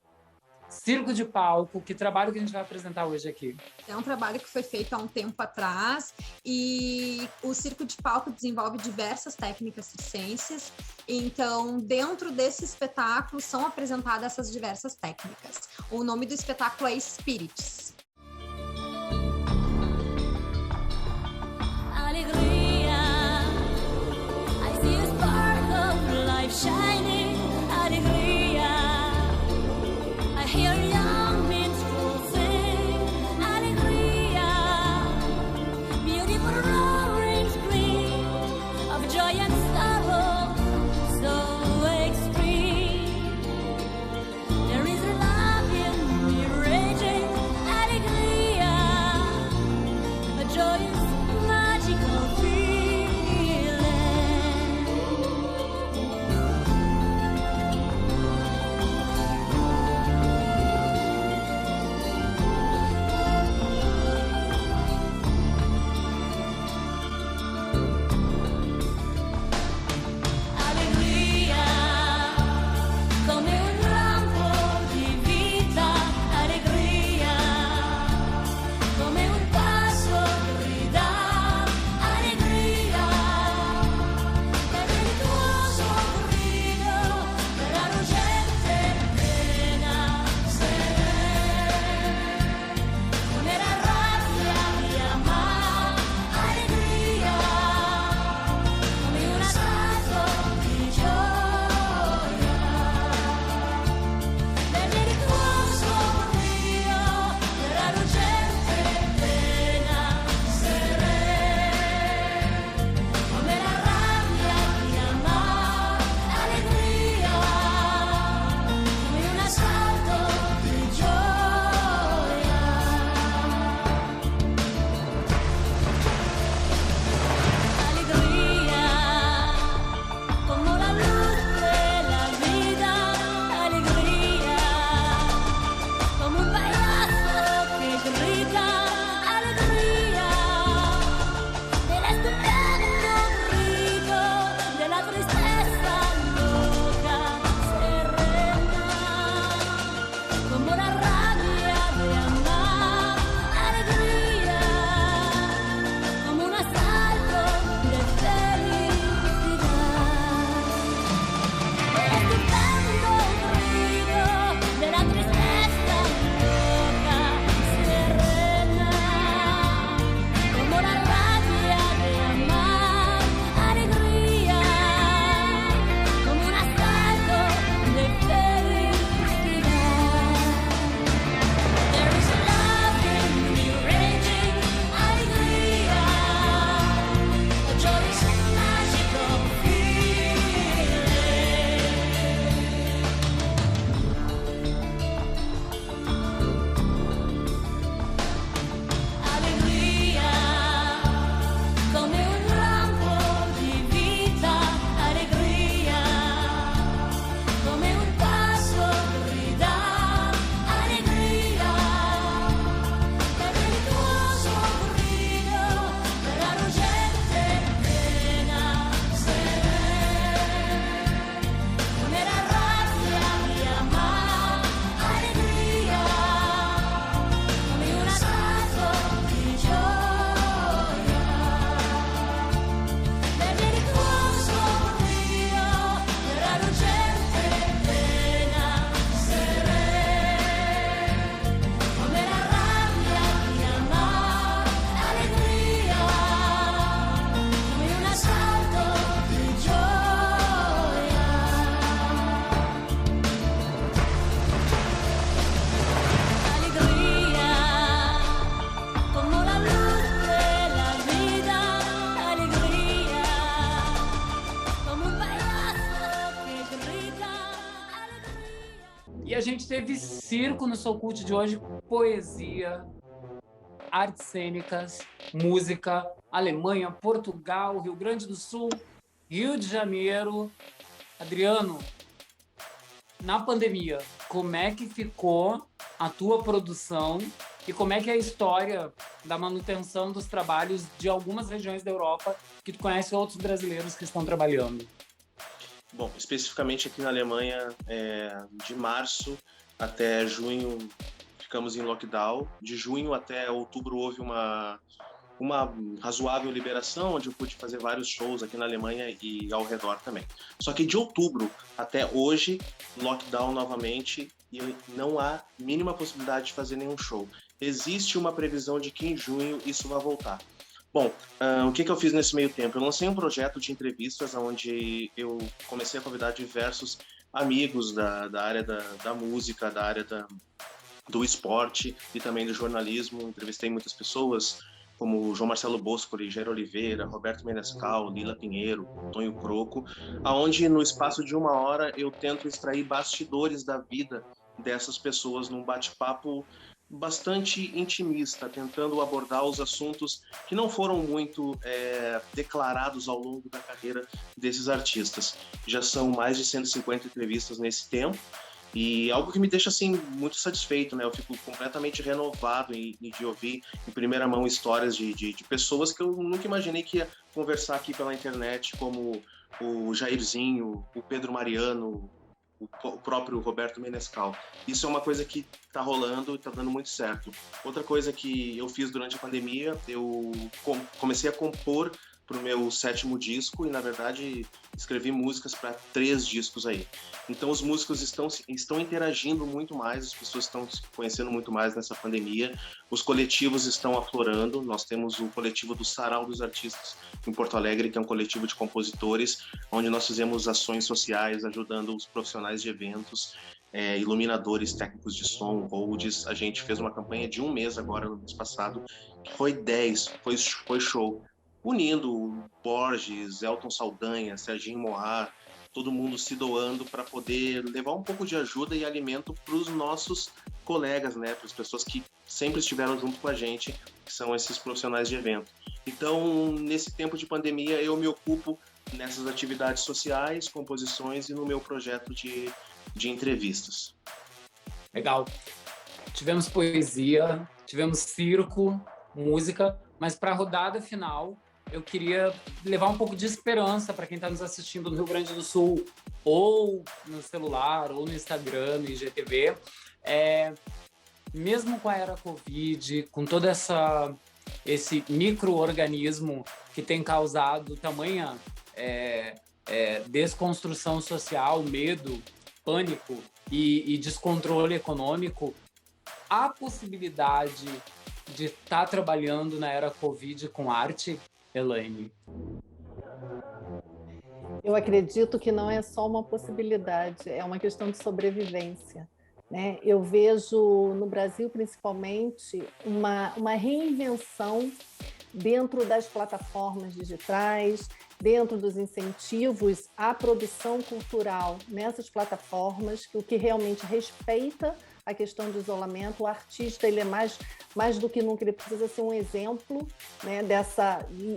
circo de palco, que trabalho que a gente vai apresentar hoje aqui? É um trabalho que foi feito há um tempo atrás e o circo de palco desenvolve diversas técnicas circenses. Então, dentro desse espetáculo são apresentadas essas diversas técnicas. O nome do espetáculo é Spirits. Alegria, I see a spark of life shining. Alegria, I hear young minstrels sing. Alegria, beautiful roaring scream of joy and sorrow, so extreme. There is love in me raging. Alegria, a joyous magical feeling. E a gente teve circo no Soul Cult de hoje, poesia, artes cênicas, música, Alemanha, Portugal, Rio Grande do Sul, Rio de Janeiro. Adriano, na pandemia, como é que ficou a tua produção e como é que é a história da manutenção dos trabalhos de algumas regiões da Europa que tu conhece outros brasileiros que estão trabalhando? Bom, especificamente aqui na Alemanha, de março até junho ficamos em lockdown. De junho até outubro houve uma razoável liberação, onde eu pude fazer vários shows aqui na Alemanha e ao redor também. Só que de outubro até hoje, lockdown novamente, e não há mínima possibilidade de fazer nenhum show. Existe uma previsão de que em junho isso vai voltar. Bom, o que eu fiz nesse meio tempo? Eu lancei um projeto de entrevistas onde eu comecei a convidar diversos amigos da área da música, da área do esporte e também do jornalismo. Entrevistei muitas pessoas, como João Marcelo Boscoli, Jair Oliveira, Roberto Menescal, Lila Pinheiro, Tonho Croco, aonde no espaço de 1 hora eu tento extrair bastidores da vida dessas pessoas num bate-papo bastante intimista, tentando abordar os assuntos que não foram muito declarados ao longo da carreira desses artistas. Já são mais de 150 entrevistas nesse tempo, e algo que me deixa assim muito satisfeito, né? Eu fico completamente renovado de ouvir em primeira mão histórias de pessoas que eu nunca imaginei que ia conversar aqui pela internet, como o Jairzinho, o Pedro Mariano, o próprio Roberto Menescal. Isso é uma coisa que está rolando e está dando muito certo. Outra coisa que eu fiz durante a pandemia, eu comecei a compor para o meu 7º disco e, na verdade, escrevi músicas para 3 discos aí. Então, os músicos estão interagindo muito mais, as pessoas estão se conhecendo muito mais nessa pandemia, os coletivos estão aflorando. Nós temos o coletivo do Sarau dos Artistas em Porto Alegre, que é um coletivo de compositores, onde nós fizemos ações sociais ajudando os profissionais de eventos, iluminadores, técnicos de som, holds. A gente fez uma campanha de 1 mês agora, no mês passado, que foi 10, foi show, unindo Borges, Elton Saldanha, Serginho Moá, todo mundo se doando para poder levar um pouco de ajuda e alimento para os nossos colegas, né, para as pessoas que sempre estiveram junto com a gente, que são esses profissionais de evento. Então, nesse tempo de pandemia, eu me ocupo nessas atividades sociais, composições e no meu projeto de entrevistas. Legal. Tivemos poesia, tivemos circo, música, mas para a rodada final, eu queria levar um pouco de esperança para quem está nos assistindo no Rio Grande do Sul, ou no celular, ou no Instagram, no IGTV. Mesmo com a era Covid, com todo esse micro-organismo que tem causado tamanha desconstrução social, medo, pânico e descontrole econômico, há possibilidade de estar trabalhando na era Covid com arte, Elaine? Eu acredito que não é só uma possibilidade, é uma questão de sobrevivência, né? Eu vejo no Brasil, principalmente, uma reinvenção dentro das plataformas digitais, dentro dos incentivos à produção cultural nessas plataformas, o que realmente respeita a questão de isolamento. O artista, ele é mais do que nunca, ele precisa ser um exemplo, né,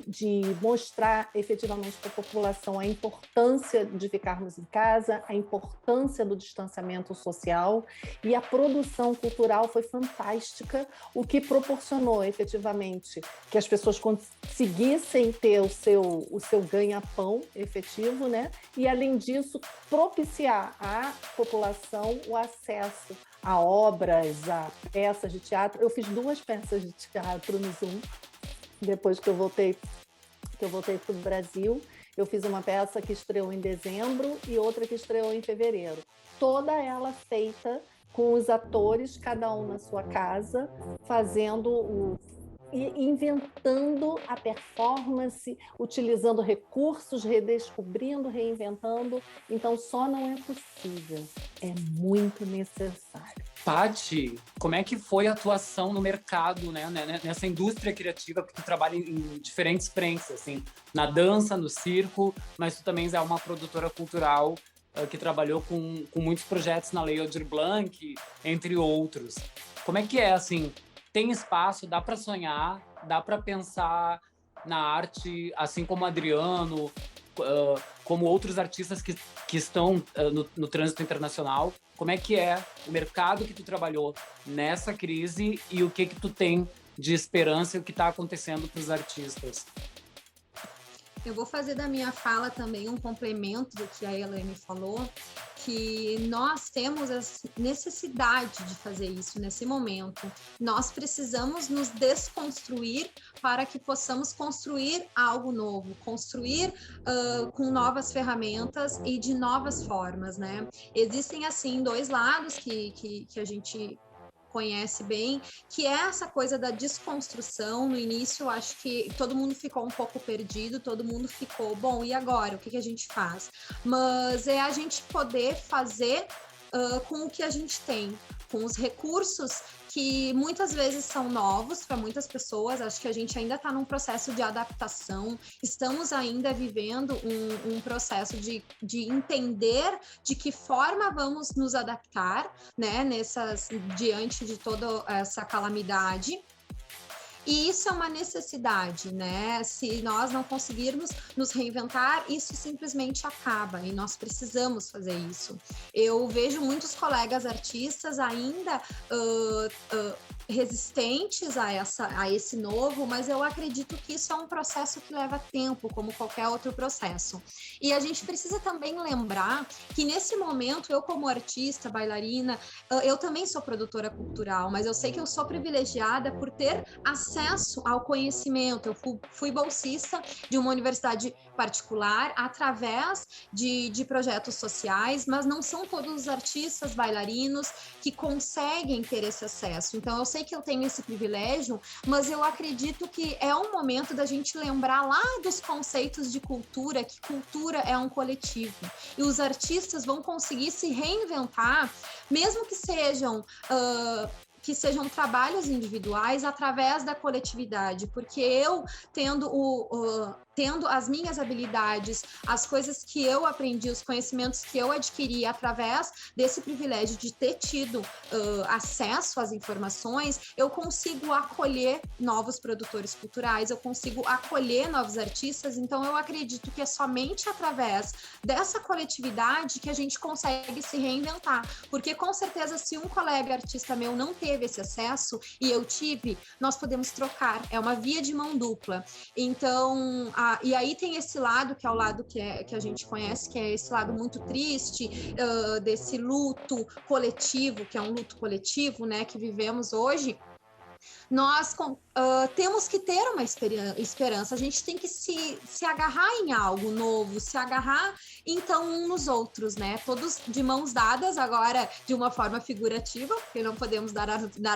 de mostrar efetivamente para a população a importância de ficarmos em casa, a importância do distanciamento social, e a produção cultural foi fantástica, o que proporcionou efetivamente que as pessoas conseguissem ter o seu ganha-pão efetivo, né? E, além disso, propiciar à população o acesso a obras, a peças de teatro. Eu fiz 2 peças de teatro no Zoom, depois que eu voltei para o Brasil. Eu fiz uma peça que estreou em dezembro e outra que estreou em fevereiro. Toda ela feita com os atores, cada um na sua casa, fazendo inventando a performance, utilizando recursos, redescobrindo, reinventando. Então, só não é possível, é muito necessário. Paty, como é que foi a atuação no mercado, né, nessa indústria criativa, porque tu trabalha em diferentes frentes, assim, na dança, no circo, mas tu também é uma produtora cultural que trabalhou com muitos projetos na Lei Aldir Blanc, entre outros. Como é que é, assim, tem espaço, dá para sonhar, dá para pensar na arte, assim como Adriano, como outros artistas que estão no trânsito internacional? Como é que é o mercado que tu trabalhou nessa crise e o que tu tem de esperança e o que está acontecendo para os artistas? Eu vou fazer da minha fala também um complemento do que a Elaine falou, que nós temos a necessidade de fazer isso nesse momento. Nós precisamos nos desconstruir para que possamos construir algo novo, construir com novas ferramentas e de novas formas, né? Existem, assim, dois lados que a gente conhece bem, que é essa coisa da desconstrução. No início, acho que todo mundo ficou um pouco perdido, todo mundo ficou, bom, e agora? O que a gente faz? Mas é a gente poder fazer com o que a gente tem, com os recursos que muitas vezes são novos para muitas pessoas. Acho que a gente ainda está num processo de adaptação, estamos ainda vivendo um processo de entender de que forma vamos nos adaptar, né, diante de toda essa calamidade. E isso é uma necessidade, né? Se nós não conseguirmos nos reinventar, isso simplesmente acaba e nós precisamos fazer isso. Eu vejo muitos colegas artistas ainda resistentes a esse novo, mas eu acredito que isso é um processo que leva tempo, como qualquer outro processo. E a gente precisa também lembrar que nesse momento, eu como artista, bailarina, eu também sou produtora cultural, mas eu sei que eu sou privilegiada por ter acesso ao conhecimento. Eu fui bolsista de uma universidade particular através de projetos sociais, mas não são todos os artistas bailarinos que conseguem ter esse acesso. Então, eu sei que eu tenho esse privilégio, mas eu acredito que é um momento da gente lembrar lá dos conceitos de cultura, que cultura é um coletivo. E os artistas vão conseguir se reinventar, mesmo que sejam trabalhos individuais através da coletividade, porque eu tendo as minhas habilidades, as coisas que eu aprendi, os conhecimentos que eu adquiri através desse privilégio de ter tido acesso às informações, eu consigo acolher novos produtores culturais, eu consigo acolher novos artistas. Então eu acredito que é somente através dessa coletividade que a gente consegue se reinventar, porque com certeza se um colega artista meu não teve esse acesso e eu tive, nós podemos trocar, é uma via de mão dupla. Então, e aí tem esse lado, que é o lado que a gente conhece, que é esse lado muito triste, desse luto coletivo, que é um luto coletivo, né, que vivemos hoje. Nós temos que ter uma esperança, a gente tem que se agarrar em algo novo, se agarrar, então, uns nos outros, né? Todos de mãos dadas, agora de uma forma figurativa, porque não podemos dar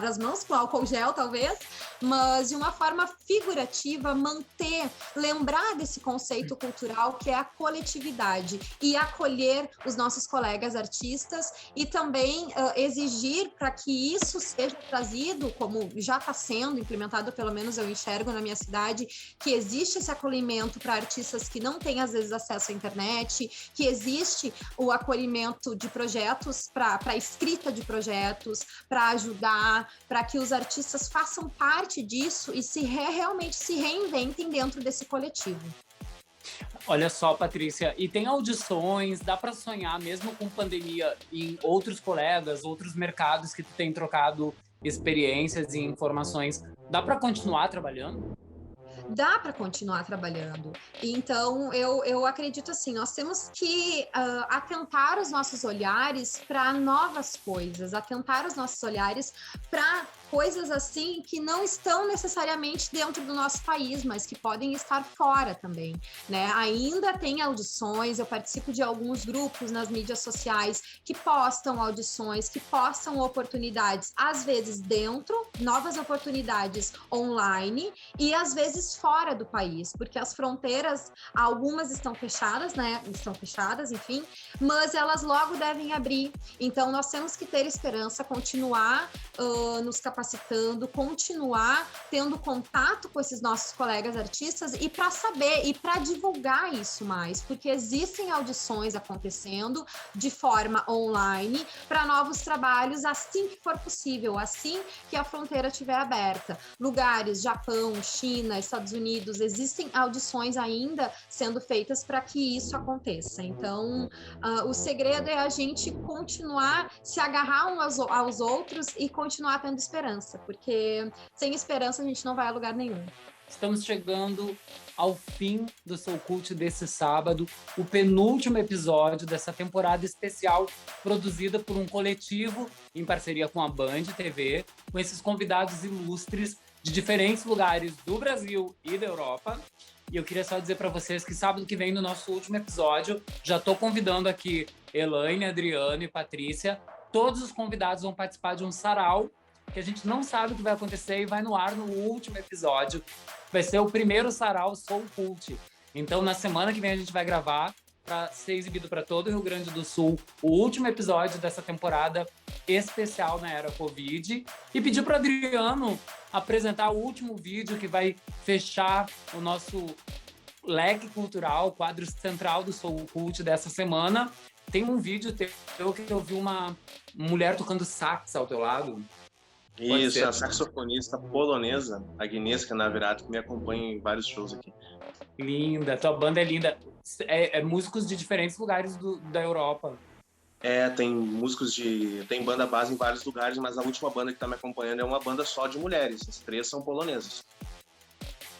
as mãos com álcool gel, talvez, mas de uma forma figurativa, lembrar desse conceito cultural que é a coletividade e acolher os nossos colegas artistas e também exigir para que isso seja trazido, como já está sendo implementado, pelo menos eu enxergo na minha cidade, que existe esse acolhimento para artistas que não têm, às vezes, acesso à internet, que existe o acolhimento de projetos, para a escrita de projetos, para ajudar, para que os artistas façam parte disso e realmente se reinventem dentro desse coletivo. Olha só, Patrícia, e tem audições, dá para sonhar mesmo com pandemia em outros colegas, outros mercados que tu tem trocado experiências e informações, dá para continuar trabalhando? Dá para continuar trabalhando. Então, eu acredito assim, nós temos que atentar os nossos olhares para novas coisas, atentar os nossos olhares para coisas assim que não estão necessariamente dentro do nosso país, mas que podem estar fora também, né? Ainda tem audições, eu participo de alguns grupos nas mídias sociais que postam audições, que postam oportunidades, às vezes dentro, novas oportunidades online e às vezes país fora do país, porque as fronteiras, algumas estão fechadas, né? Estão fechadas, enfim, mas elas logo devem abrir. Então, nós temos que ter esperança, continuar nos capacitando, continuar tendo contato com esses nossos colegas artistas e para saber e para divulgar isso mais, porque existem audições acontecendo de forma online para novos trabalhos assim que for possível, assim que a fronteira estiver aberta. Lugares, Japão, China, Estados Unidos, existem audições ainda sendo feitas para que isso aconteça. Então, o segredo é a gente continuar, se agarrar uns aos outros e continuar tendo esperança, porque sem esperança a gente não vai a lugar nenhum. Estamos chegando ao fim do Soul Cult desse sábado, o penúltimo episódio dessa temporada especial produzida por um coletivo em parceria com a Band TV, com esses convidados ilustres de diferentes lugares do Brasil e da Europa. E eu queria só dizer para vocês que sábado que vem, no nosso último episódio, já estou convidando aqui Elaine, Adriano e Patrícia. Todos os convidados vão participar de um sarau, que a gente não sabe o que vai acontecer e vai no ar no último episódio. Vai ser o primeiro sarau Soul Cult. Então, na semana que vem, a gente vai gravar para ser exibido para todo o Rio Grande do Sul o último episódio dessa temporada especial na era Covid. E pedir para o Adriano apresentar o último vídeo que vai fechar o nosso leque cultural, o quadro central do Soul Cult dessa semana. Tem um vídeo teu que eu vi uma mulher tocando sax ao teu lado. Isso, é a saxofonista polonesa, Agnieszka Nawrot, que me acompanha em vários shows aqui. Linda, tua banda é linda. É músicos de diferentes lugares da Europa. Tem músicos tem banda base em vários lugares, mas a última banda que tá me acompanhando é uma banda só de mulheres. As 3 são polonesas.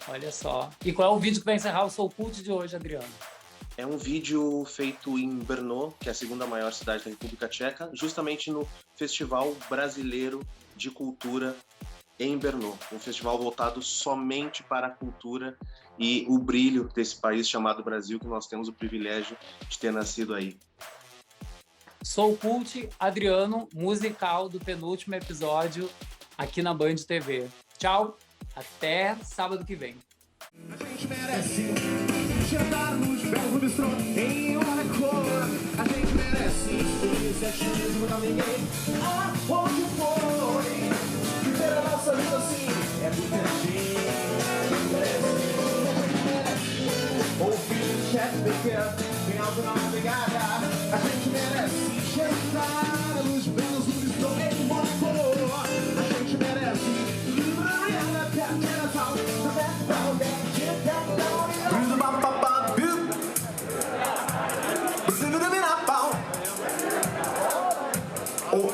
Olha só. E qual é o vídeo que vai encerrar o Soul Cult de hoje, Adriano? É um vídeo feito em Brno, que é a segunda maior cidade da República Tcheca, justamente no Festival Brasileiro de Cultura em Brno. Um festival voltado somente para a cultura e o brilho desse país chamado Brasil, que nós temos o privilégio de ter nascido aí. Soul Cult, Adriano, musical do penúltimo episódio aqui na Band TV. Tchau, até sábado que vem. A gente merece jantar nos belos bistrô em hora cor. A gente merece escolher certinho pra ninguém. Aonde foi? Viver a nossa vida assim é muito antigo. A gente merece ouvir o chefe pequeno em alto na pegada. A gente merece jantar nos belos bistrô em hora cor. A gente merece livraria na pequena tal. Oh,